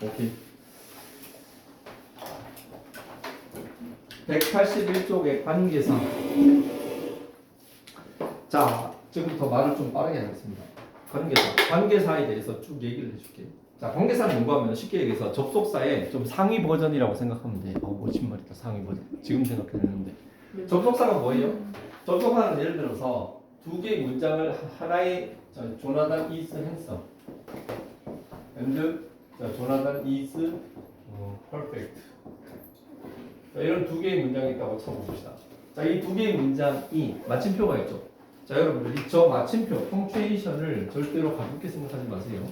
오케이. 181쪽의 관계사. 자, 지금부터 말을 좀 빠르게 하겠습니다. 관계사에 대해서 쭉 얘기를 해줄게요. 자, 관계사는 뭔가 하면 쉽게 얘기해서 접속사의 좀 상위 버전이라고 생각하면 돼. 멋진 말이다, 상위 버전. 지금 생각해냈는데. 접속사가 뭐예요? 접속사는 예를 들어서 두 개의 문장을 하나의 조나단 is handsome and 조나단 is perfect. 자, 이런 두 개의 문장이 있다고 쳐봅시다. 자, 이 두 개의 문장이 마침표가 있죠. 자, 여러분들 저 마침표, 펑츄에이션을 절대로 가볍게 생각하지 마세요.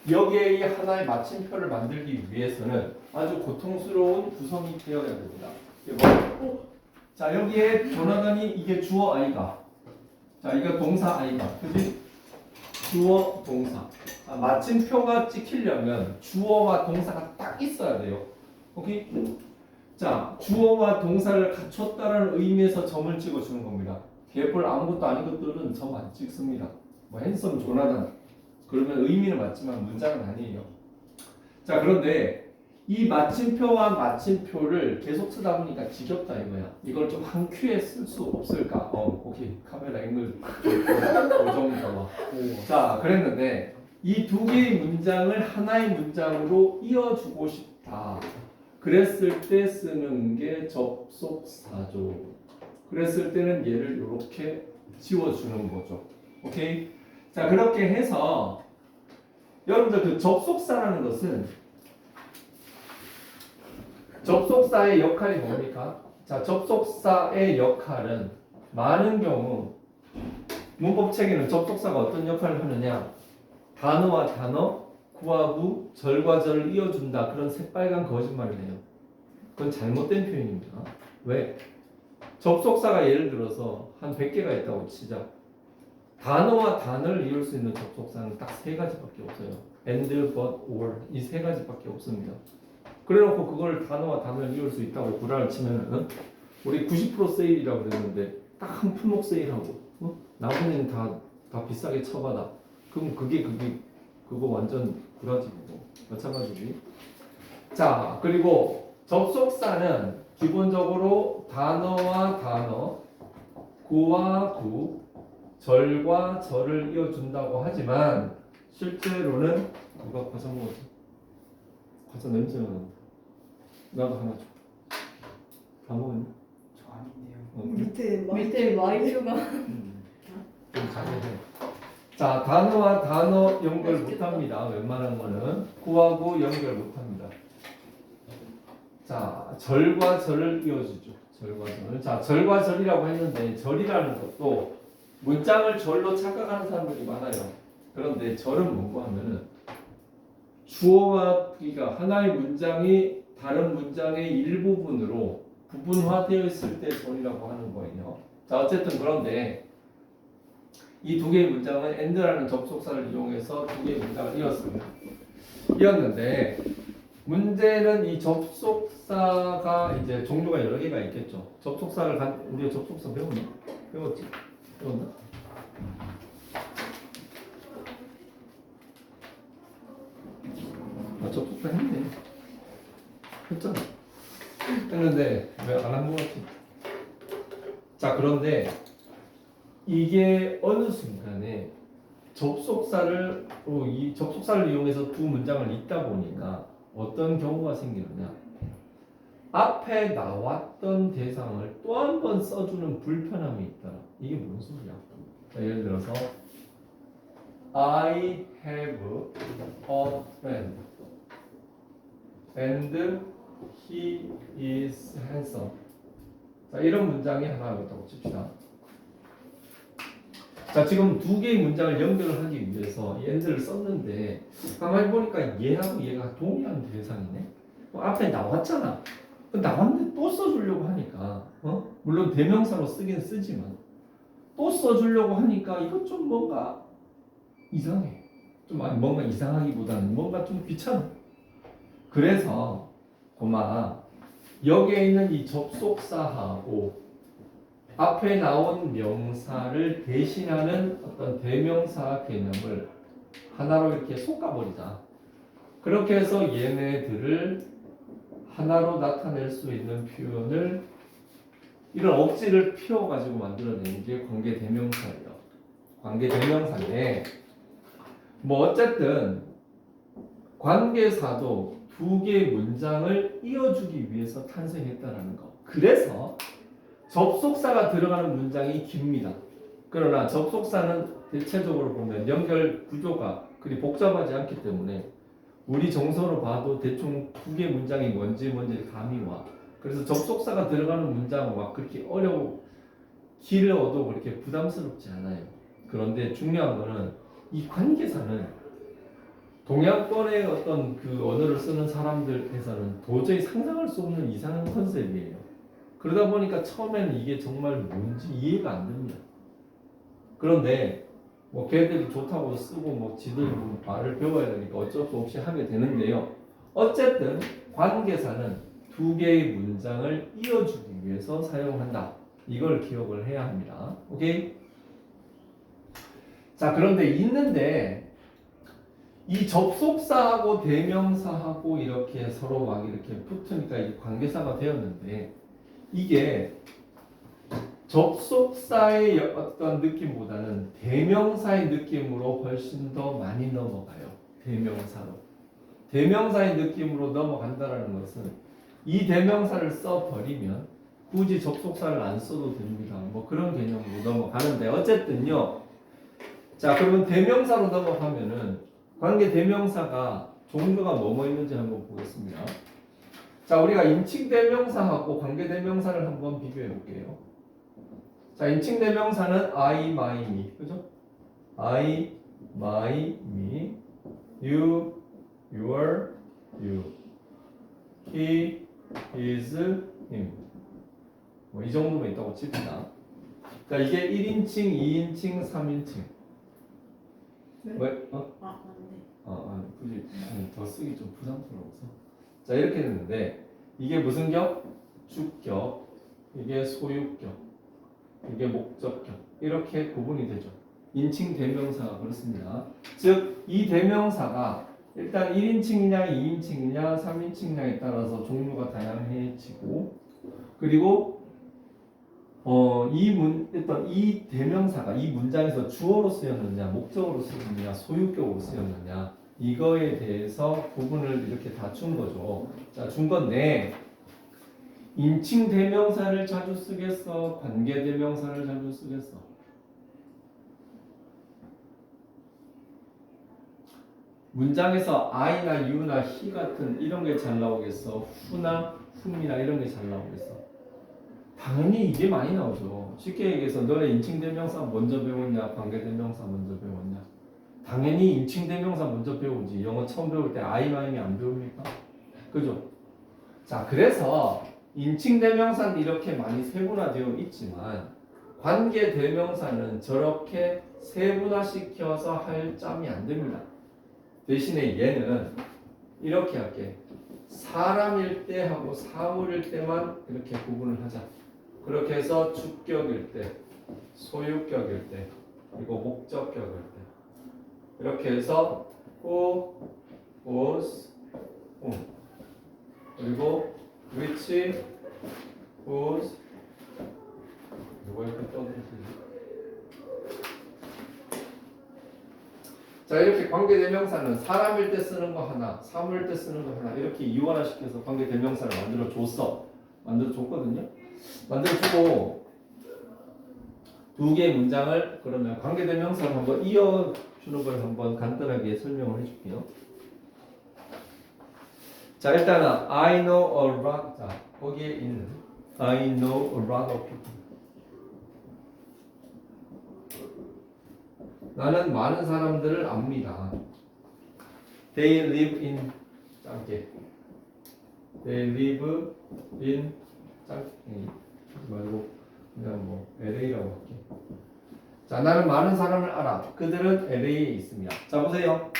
여기에 이 하나의 마침표를 만들기 위해서는 아주 고통스러운 구성이 되어야 됩니다. 자, 여기에 조나단이 이게 주어 아이가. 자, 이거 동사 아이가. 그지? 주어, 동사. 마침표가 찍히려면 주어와 동사가 딱 있어야 돼요. 오케이? 자, 주어와 동사를 갖췄다는 의미에서 점을 찍어주는 겁니다. 개뿔 아무것도 아닌 것들은 점 안 찍습니다. 뭐 핸섬 조나단 그러면 의미는 맞지만 문장은 아니에요. 자, 그런데 이 마침표와 마침표를 계속 쓰다 보니까 지겹다 이거야. 이걸 좀 한 큐에 쓸 수 없을까? 오케이. 카메라 앵글 고정해봐. 자, 그랬는데 이 두 개의 문장을 하나의 문장으로 이어주고 싶다. 그랬을 때 쓰는 게 접속사죠. 그랬을 때는 얘를 이렇게 지워주는 거죠. 오케이? 자, 그렇게 해서 여러분들 그 접속사라는 것은 접속사의 역할이 뭡니까? 자, 접속사의 역할은 많은 경우 문법책에는 접속사가 어떤 역할을 하느냐? 단어와 단어, 구와 구, 절과 절을 이어준다. 그런 새빨간 거짓말을 해요. 그건 잘못된 표현입니다. 왜? 접속사가 예를 들어서 한 100개가 있다고 치자. 단어와 단어를 이을 수 있는 접속사는 딱 3가지밖에 없어요. and, but, or 이 3가지밖에 없습니다. 그래놓고 그걸 단어와 단어를 이을 수 있다고 구라를 치면은 우리 90% 세일이라고 그랬는데 딱 한 품목 세일하고 나머지는 다 비싸게 쳐받아. 그럼 그거 완전 구라지 뭐. 마찬가지지. 자, 그리고 접속사는 기본적으로 단어와 단어, 구와 구, 절과 절을 이어준다고 하지만 실제로는 누가 과자 먹었지? 과자 냄새가 난다. 나도 하나 줘. 다 먹었니? 저 아닌데요. 밑에 마이슈가 좀 자제해. 자, 단어와 단어 연결 못합니다. 웬만한 거는 구하고 연결 못합니다. 자, 절과 절을 이어주죠. 절과 절을. 자, 절과 절이라고 했는데 절이라는 것도 문장을 절로 착각하는 사람들이 많아요. 그런데 절은 뭔가 하면은 주어와 부기가 하나의 문장이 다른 문장의 일부분으로 부분화되어 있을 때 절이라고 하는 거예요. 자, 어쨌든 그런데 이 두 개의 문장은 and라는 접속사를 이용해서 두 개의 문장을 이었습니다. 이었는데 문제는 이 접속사가 이제 종류가 여러 개가 있겠죠. 접속사를 우리가 접속사 배웠나? 배웠지? 배웠나? 접속사 했네. 했잖아. 했는데 왜 안 한 거 같지? 자, 그런데 이게 어느 순간에 이 접속사를 이용해서 두 문장을 잇다 보니까 어떤 경우가 생기느냐? 앞에 나왔던 대상을 또 한 번 써주는 불편함이 있다. 이게 뭔 소리야? 자, 예를 들어서 I have a friend and he is handsome. 자, 이런 문장이 하나 있다고 칩시다. 자, 지금 두 개의 문장을 연결을 하기 위해서 이 and를 썼는데 가만히 보니까 얘하고 얘가 동일한 대상이네. 앞에 나왔잖아. 나왔는데 또 써주려고 하니까 물론 대명사로 쓰긴 쓰지만 또 써주려고 하니까 이거 좀 뭔가 이상해. 좀 아니 뭔가 이상하기보다는 뭔가 좀 귀찮아. 그래서 여기에 있는 이 접속사하고 앞에 나온 명사를 대신하는 어떤 대명사 개념을 하나로 이렇게 솎아버리자. 그렇게 해서 얘네들을 하나로 나타낼 수 있는 표현을 이런 억지를 피워가지고 만들어내는 게 관계대명사예요. 관계대명사인데 뭐 어쨌든 관계사도 두 개의 문장을 이어주기 위해서 탄생했다라는 거. 그래서 접속사가 들어가는 문장이 깁니다. 그러나 접속사는 대체적으로 보면 연결 구조가 그리 복잡하지 않기 때문에 우리 정서로 봐도 대충 두 개의 문장이 뭔지 감이 와. 그래서 접속사가 들어가는 문장은 막 그렇게 어려워 길어도 그렇게 부담스럽지 않아요. 그런데 중요한 거는 이 관계사는 동양권의 어떤 그 언어를 쓰는 사람들에서는 도저히 상상할 수 없는 이상한 컨셉이에요. 그러다 보니까 처음에는 이게 정말 뭔지 이해가 안 됩니다. 그런데 뭐 걔들이 좋다고 쓰고 뭐 지들 말을 배워야 되니까 어쩔 수 없이 하게 되는데요. 어쨌든 관계사는 두 개의 문장을 이어주기 위해서 사용한다. 이걸 기억을 해야 합니다. 오케이? 자, 그런데 있는데 이 접속사하고 대명사하고 이렇게 서로 막 이렇게 붙으니까 이게 관계사가 되었는데 이게 접속사의 어떤 느낌보다는 대명사의 느낌으로 훨씬 더 많이 넘어가요. 대명사로. 대명사의 느낌으로 넘어간다는 것은 이 대명사를 써버리면 굳이 접속사를 안 써도 됩니다. 뭐 그런 개념으로 넘어가는데 어쨌든요. 자, 그러면 대명사로 넘어가면은 관계 대명사가 종류가 뭐뭐 있는지 한번 보겠습니다. 자, 우리가 인칭 대명사하고 관계 대명사를 한번 비교해 볼게요. 자, 인칭 대명사는 I, my, me. 그죠? I, my, me. You, your, you. He, his, him. 뭐 이 정도면 있다고 칩시다. 자, 이게 1인칭, 2인칭, 3인칭. 네? 왜? 맞네. 굳이 더 쓰기 좀 부담스러워서. 자, 이렇게 됐는데 이게 무슨 격? 주격. 이게 소유격. 이게 목적격. 이렇게 구분이 되죠. 인칭 대명사가 그렇습니다. 즉, 이 대명사가 일단 1인칭이냐, 2인칭이냐, 3인칭이냐에 따라서 종류가 다양해지고 그리고 일단 이 대명사가 이 문장에서 주어로 쓰였느냐, 목적어로 쓰였느냐, 소유격으로 쓰였느냐 이거에 대해서 부분을 이렇게 다 준 거죠. 자, 준 건데 인칭 대명사를 자주 쓰겠어? 관계 대명사를 자주 쓰겠어? 문장에서 I나 You나 He 같은 이런 게 잘 나오겠어? Who나 Whom이나 이런 게 잘 나오겠어? 당연히 이게 많이 나오죠. 쉽게 얘기해서 너네 인칭대명사 먼저 배웠냐, 관계대명사 먼저 배웠냐? 당연히 인칭대명사 먼저 배우지. 영어 처음 배울 때 I, my이 안 배웁니까? 그죠? 자, 그래서 인칭대명사는 이렇게 많이 세분화되어 있지만 관계대명사는 저렇게 세분화시켜서 할 짬이 안 됩니다. 대신에 얘는 이렇게 할게. 사람일 때 하고 사물일 때만 이렇게 구분을 하자. 그렇게 해서 주격일 때, 소유격일 때, 그리고 목적격일 때 이렇게 해서 who, was, whom 그리고 which, whose 누가 이렇게 떠들지? 자, 이렇게 관계대명사는 사람일 때 쓰는 거 하나, 사물일 때 쓰는 거 하나 이렇게 이원화시켜서 관계대명사를 만들어줬거든요. 만들어주고 두 개의 문장을 그러면 관계대명사를 한번 이어주는 걸 한번 간단하게 설명을 해줄게요. 자, 일단은 I know a lot. 자, 거기에 있는 I know a lot of people. 나는 많은 사람들을 압니다. They live in 짧게. They live in 짧게 말고 그냥 뭐 LA라고 할게. 자, 나는 많은 사람을 알아. 그들은 LA에 있습니다. 자, 보세요.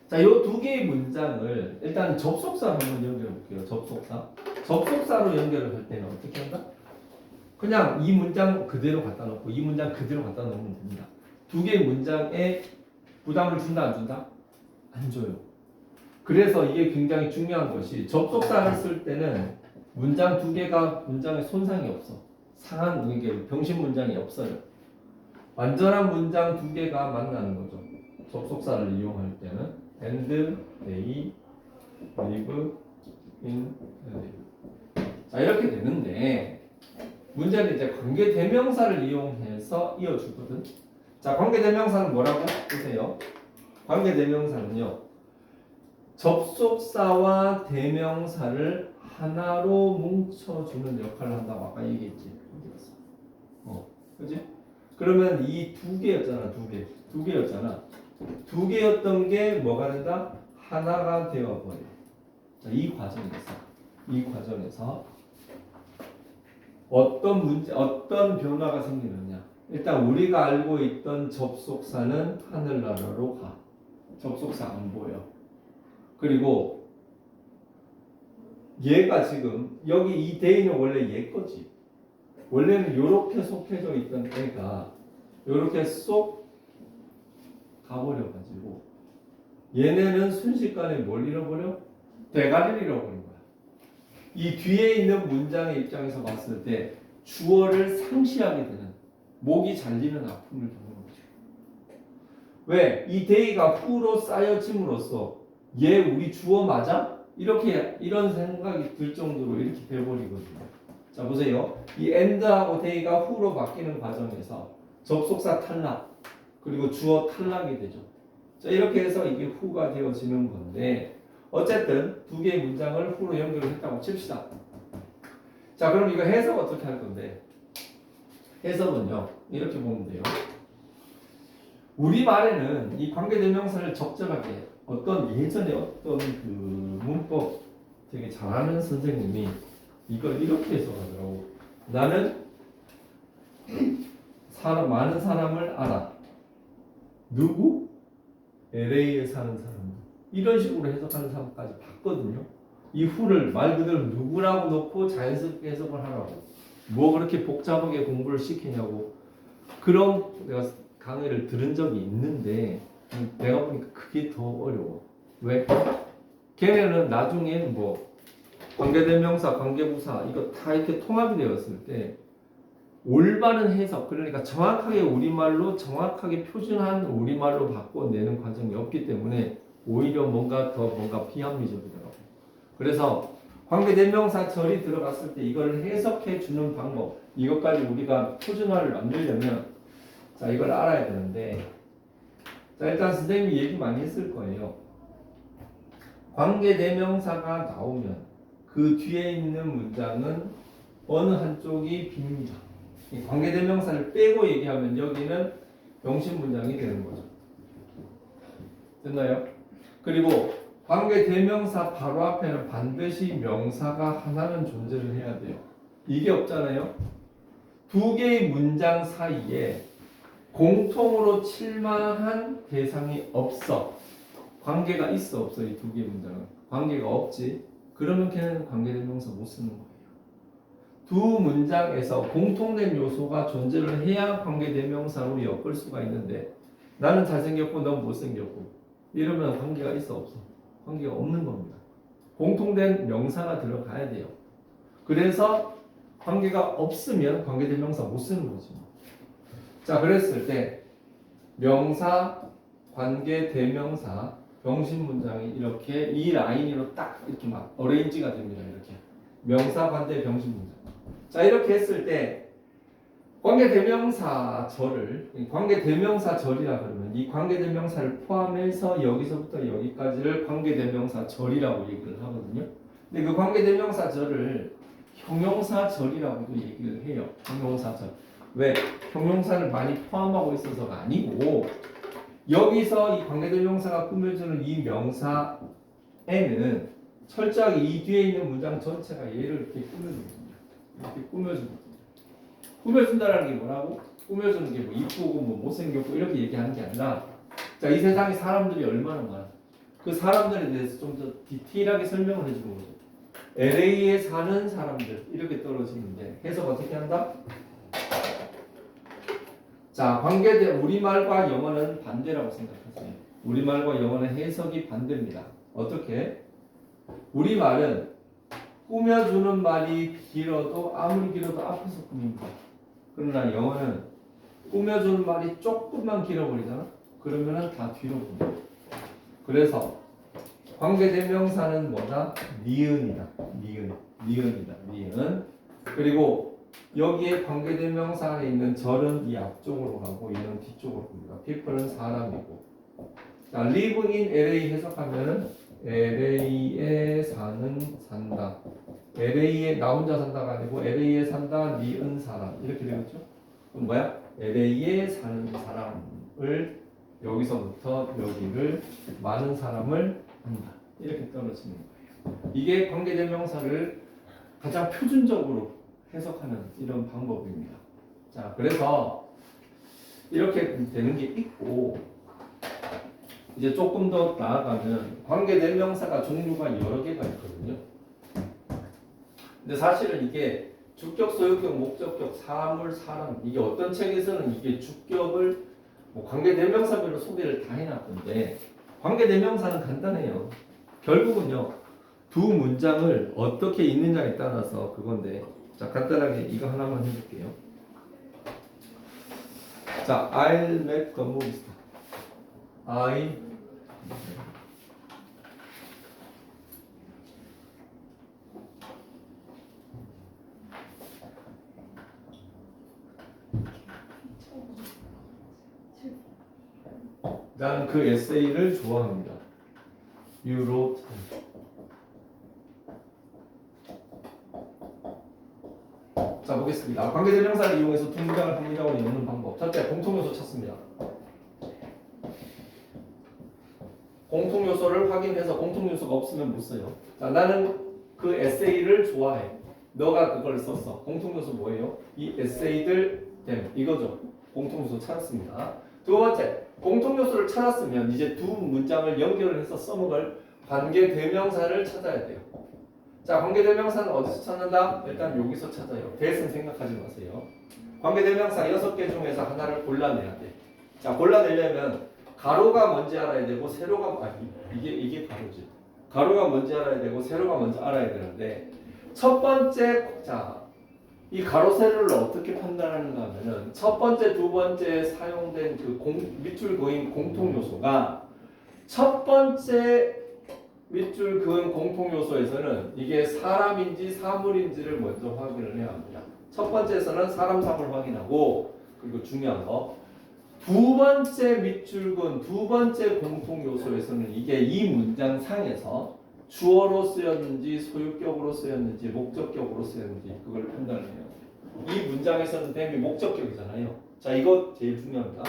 자, 요 두 개의 문장을 일단 접속사로 한번 연결해 볼게요. 접속사로 연결을 할 때는 어떻게 한다? 그냥 이 문장 그대로 갖다 놓고 이 문장 그대로 갖다 놓으면 됩니다. 두 개의 문장에 부담을 준다 안 준다? 안 줘요. 그래서 이게 굉장히 중요한 것이 접속사를 쓸 때는 문장 두 개가 문장에 손상이 없어. 상한 이게 병신 문장이 없어요. 완전한 문장 두 개가 만나는 거죠. 접속사를 이용할 때는 and, they, live, in, live. 자 이렇게 되는데 문제는 이제 관계대명사를 이용해서 이어주거든. 자 관계대명사는 뭐라고? 보세요. 관계대명사는요. 접속사와 대명사를 하나로 뭉쳐주는 역할을 한다고 아까 얘기했지. 그지? 그러면 이 두 개였잖아, 두 개였잖아. 두 개였던 게 뭐가 된다? 하나가 되어버려. 자, 이 과정에서 어떤 문제, 어떤 변화가 생기느냐? 일단 우리가 알고 있던 접속사는 하늘나라로 가. 접속사 안 보여. 그리고 얘가 지금 여기 이 대인은 원래 얘 거지. 원래는 이렇게 속해져 있던 애가 이렇게 쏙 가버려가지고 얘네는 순식간에 뭘 잃어버려? 대가리를 잃어버린 거야. 이 뒤에 있는 문장의 입장에서 봤을 때 주어를 상시하게 되는 목이 잘리는 아픔을 겪는 거죠. 왜? 이 데이가 후로 쌓여짐으로써 얘 우리 주어 맞아? 이런 생각이 들 정도로 이렇게 돼버리거든요. 자 보세요. 이 and하고 day가 who로 바뀌는 과정에서 접속사 탈락 그리고 주어 탈락이 되죠. 자 이렇게 해서 이게 who가 되어지는 건데 어쨌든 두 개의 문장을 who로 연결을 했다고 칩시다. 자 그럼 이거 해석 어떻게 할 건데 해석은요 이렇게 보면 돼요. 우리말에는 이 관계대명사를 적절하게 예전에 어떤 그 문법 되게 잘하는 선생님이 이걸 이렇게 해석하더라고. 나는 많은 사람을 알아. 누구? LA에 사는 사람. 이런 식으로 해석하는 사람까지 봤거든요. 이 후를 말 그대로 누구라고 놓고 자연스럽게 해석을 하라고. 뭐 그렇게 복잡하게 공부를 시키냐고. 그런 내가 강의를 들은 적이 있는데 내가 보니까 그게 더 어려워. 왜? 걔네는 나중에 뭐 관계대명사, 관계부사 이거 다 이렇게 통합이 되었을 때 올바른 해석 그러니까 정확하게 우리말로 정확하게 표준한 우리말로 바꿔내는 과정이 없기 때문에 오히려 뭔가 비합리적이더라고요. 그래서 관계대명사 절이 들어갔을 때 이걸 해석해 주는 방법 이것까지 우리가 표준화를 만들려면 자 이걸 알아야 되는데 자 일단 선생님이 얘기 많이 했을 거예요. 관계대명사가 나오면 그 뒤에 있는 문장은 어느 한쪽이 빕니다. 관계대명사를 빼고 얘기하면 여기는 병신 문장이 되는 거죠. 됐나요? 그리고 관계대명사 바로 앞에는 반드시 명사가 하나는 존재를 해야 돼요. 이게 없잖아요. 두 개의 문장 사이에 공통으로 칠만한 대상이 없어. 관계가 있어 없어 이 두 개의 문장은. 관계가 없지. 그러면 걔는 관계대명사 못 쓰는 거예요. 두 문장에서 공통된 요소가 존재를 해야 관계대명사로 엮을 수가 있는데 나는 잘생겼고 넌 못생겼고 이러면 관계가 있어 없어? 관계가 없는 겁니다. 공통된 명사가 들어가야 돼요. 그래서 관계가 없으면 관계대명사 못 쓰는 거죠. 자 그랬을 때 명사, 관계대명사 병신 문장이 이렇게 이 라인으로 딱 이렇게 막 어레인지가 됩니다. 이렇게 명사, 관계, 병신 문장. 자 이렇게 했을 때 관계대명사 절이라 그러면 이 관계대명사를 포함해서 여기서부터 여기까지를 관계대명사 절이라고 얘기를 하거든요. 근데 그 관계대명사 절을 형용사절이라고도 얘기를 해요. 형용사절. 왜? 형용사를 많이 포함하고 있어서가 아니고 여기서 이 관계대명사가 꾸며주는 이 명사에는 철저하게 이 뒤에 있는 문장 전체가 얘를 이렇게 꾸며줍니다. 이렇게 꾸며줍니다. 꾸며준다라는 게 뭐라고? 꾸며주는 게 뭐 이쁘고 뭐 못생겼고 이렇게 얘기하는 게 아니라 자, 이 세상에 사람들이 얼마나 많아. 그 사람들에 대해서 좀 더 디테일하게 설명을 해주는 거죠. LA에 사는 사람들 이렇게 떨어지는데 해석 어떻게 한다? 자, 우리말과 영어는 반대라고 생각하세요. 우리말과 영어는 해석이 반대입니다. 어떻게? 우리말은 꾸며주는 말이 길어도 아무리 길어도 앞에서 꾸밉니다. 그러나 영어는 꾸며주는 말이 조금만 길어버리잖아? 그러면은 다 뒤로 봅니다. 그래서 관계대명사는 뭐다? 니은이다. 니은이다. 니은. 그리고 여기에 관계대명사 안에 있는 절은 이 앞쪽으로 가고 이는 뒤쪽으로 갑니다. people은 사람이고. 자, live in LA 해석하면은 LA에 사는 산다. LA에 나 혼자 산다가 아니고 LA에 산다 니은 사람 이렇게 되겠죠? 그럼 뭐야? LA에 사는 사람을 여기서부터 여기를 많은 사람을 한다. 이렇게 떨어지는 거예요. 이게 관계대명사를 가장 표준적으로 해석하는 이런 방법입니다. 자, 그래서 이렇게 되는 게 있고 이제 조금 더 나아가면 관계대명사가 종류가 여러 개가 있거든요. 근데 사실은 이게 주격, 소유격, 목적격, 사물, 사람 이게 어떤 책에서는 이게 주격을 뭐 관계대명사별로 소개를 다 해놨던데 관계대명사는 간단해요. 결국은요 두 문장을 어떻게 읽느냐에 따라서 그건데 자 간단하게 이거 하나만 해볼게요. 자, I'll make the movie. 나는 그 에세이를 좋아합니다. You wrote. 자 보겠습니다. 관계대명사를 이용해서 두 문장을 한 문장으로 읽는 방법. 첫째, 공통요소 찾습니다. 공통요소를 확인해서 공통요소가 없으면 못 써요. 자, 나는 그 에세이를 좋아해. 너가 그걸 썼어. 공통요소 뭐예요? 이 에세이들 됨. 이거죠. 공통요소 찾았습니다. 두 번째, 공통요소를 찾았으면 이제 두 문장을 연결을 해서 써먹을 관계대명사를 찾아야 돼요. 자, 관계대명사는 어디서 찾는다? 일단 여기서 찾아요. 대신 생각하지 마세요. 관계대명사 6개 중에서 하나를 골라내야 돼. 자, 골라내려면 가로가 뭔지 알아야 되고 세로가 이게 가로지. 가로가 뭔지 알아야 되고 세로가 뭔지 알아야 되는데 첫 번째 이 가로 세로를 어떻게 판단하는가 하면은 첫 번째, 두 번째 사용된 그 밑줄 그은 공통 요소가 첫 번째 밑줄 그은 공통 요소에서는 이게 사람인지 사물인지를 먼저 확인을 해야 합니다. 첫 번째에서는 사람, 사물 확인하고 그리고 중요한 거 두 번째 밑줄 그은 두 번째 공통 요소에서는 이게 이 문장 상에서 주어로 쓰였는지 소유격으로 쓰였는지 목적격으로 쓰였는지 그걸 판단을 해요. 이 문장에서는 댐이 목적격이잖아요. 자, 이거 제일 중요합니다.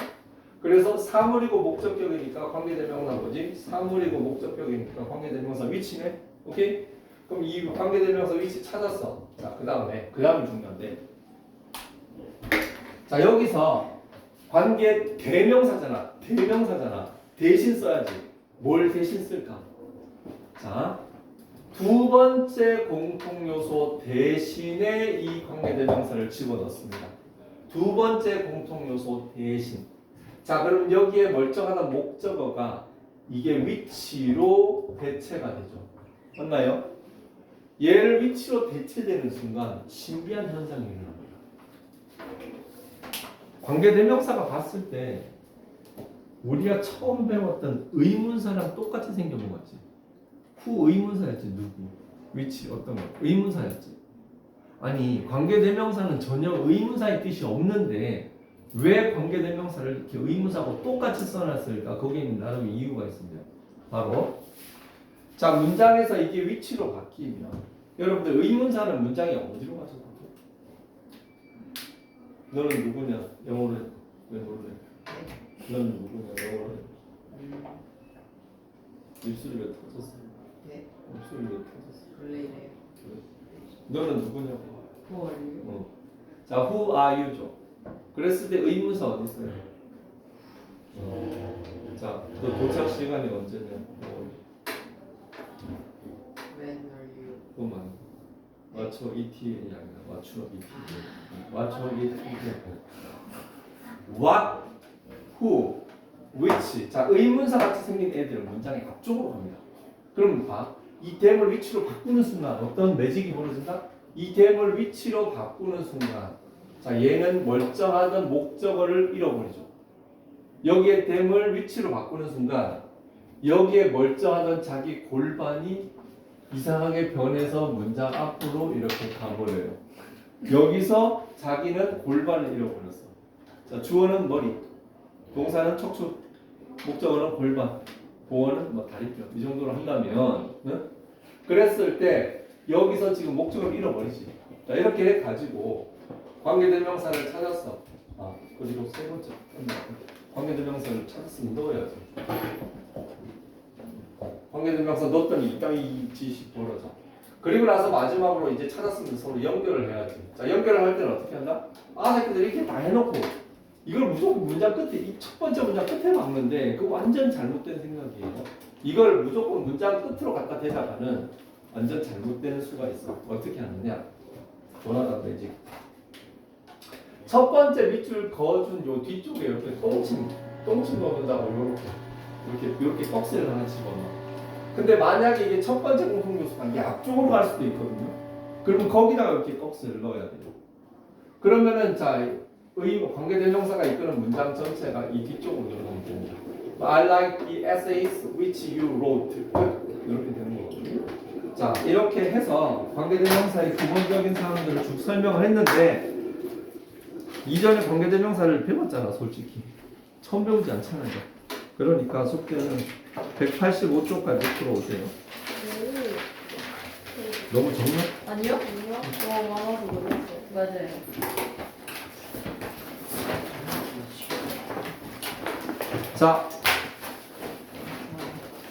그래서 사물이고 목적격이니까 관계대명사 뭐지? 사물이고 목적격이니까 관계대명사 위치네. 오케이? 그럼 이 관계대명사 위치 찾았어. 자, 그 다음이 중요한데. 자, 여기서 관계대명사잖아. 대신 써야지. 뭘 대신 쓸까? 자, 두 번째 공통요소 대신에 이 관계대명사를 집어넣습니다. 두 번째 공통요소 대신. 자, 그럼 여기에 멀쩡한 목적어가 이게 위치로 대체가 되죠. 맞나요? 얘를 위치로 대체되는 순간 신비한 현상이 일어납니다. 관계대명사가 봤을 때 우리가 처음 배웠던 의문사랑 똑같이 생겨본 것 같지? 후 의문사였지. 누구? 위치 어떤 거? 의문사였지. 아니 관계대명사는 전혀 의문사의 뜻이 없는데 왜 관계대명사를 이렇게 의문사하고 똑같이 써놨을까? 거기에 나름의 이유가 있습니다. 바로 자 문장에서 이게 위치로 바뀌면 여러분들 의문사는 문장이 어디로 가죠? 너는 누구냐? 영어로 해. 영어로 해. 너는 누구냐? 영어로 해. 입술이 왜 터졌어? 네. 입술이 왜 터졌어? 원래 이래요. 너는 누구냐고? Who are you? 자, who are you죠? 그랬을 때 의문사 어디 있어요? 자, 너 도착 시간이 언제냐? When are you? 그만. 맞춰 ETN이 아니라 맞춰 ETN. 맞춰 ETN. What? Who? which. 자, 의문사 같이 생긴 애들은 문장의 앞쪽으로 갑니다. 그럼 봐. 이 댐을 위치로 바꾸는 순간 어떤 매직이 벌어진다? 이 댐을 위치로 바꾸는 순간 자, 얘는 멀쩡하던 목적어를 잃어버리죠. 여기에 댐을 위치로 바꾸는 순간 여기에 멀쩡하던 자기 골반이 이상하게 변해서 문장 앞으로 이렇게 가버려요. 여기서 자기는 골반을 잃어버렸어. 자, 주어는 머리, 동사는 척추, 목적어는 골반, 보어는 뭐 다리뼈 이 정도로 한다면, 응? 그랬을 때 여기서 지금 목적어를 잃어버리지. 자, 이렇게 가지고 관계대명사를 찾았어. 아, 그리고 세 번째 관계대명사를 찾았으면 넣어야지. 관계대명사 넣었더니 이 땅이 짓이 벌어져. 그리고 나서 마지막으로 이제 찾았으면 서로 연결을 해야지. 자, 연결을 할 때는 어떻게 한다? 아, 새끼들 이렇게 다 해놓고 이걸 무조건 문장 끝에 이 첫 번째 문장 끝에 막는데 그거 완전 잘못된 생각이에요. 이걸 무조건 문장 끝으로 갖다 대다가는 완전 잘못되는 수가 있어. 어떻게 하느냐? 원하다 되지. 첫 번째 밑줄 그어준 요 뒤쪽에 이렇게 똥침 넣는다고 이렇게 꺽쇠를 하나 집어넣어. 근데 만약에 이게 첫 번째 공통요소 관계 앞쪽으로 갈 수도 있거든요. 그러면 거기다가 이렇게 꺽쇠를 넣어야 돼요. 그러면은 자, 관계대명사가 이끄는 문장 전체가 이 뒤쪽으로 들어가면 됩니다. I like the essays which you wrote. 이렇게 되는 거거든요. 자, 이렇게 해서 관계대명사의 기본적인 사항들을 쭉 설명을 했는데 이전에 관계대명사를 배웠잖아, 솔직히. 처음 배우지 않잖아요. 그러니까 숙제는 185쪽까지 풀어오세요. 너무 적나? 아니요? 많아서 놀랐어요. 맞아요. 자,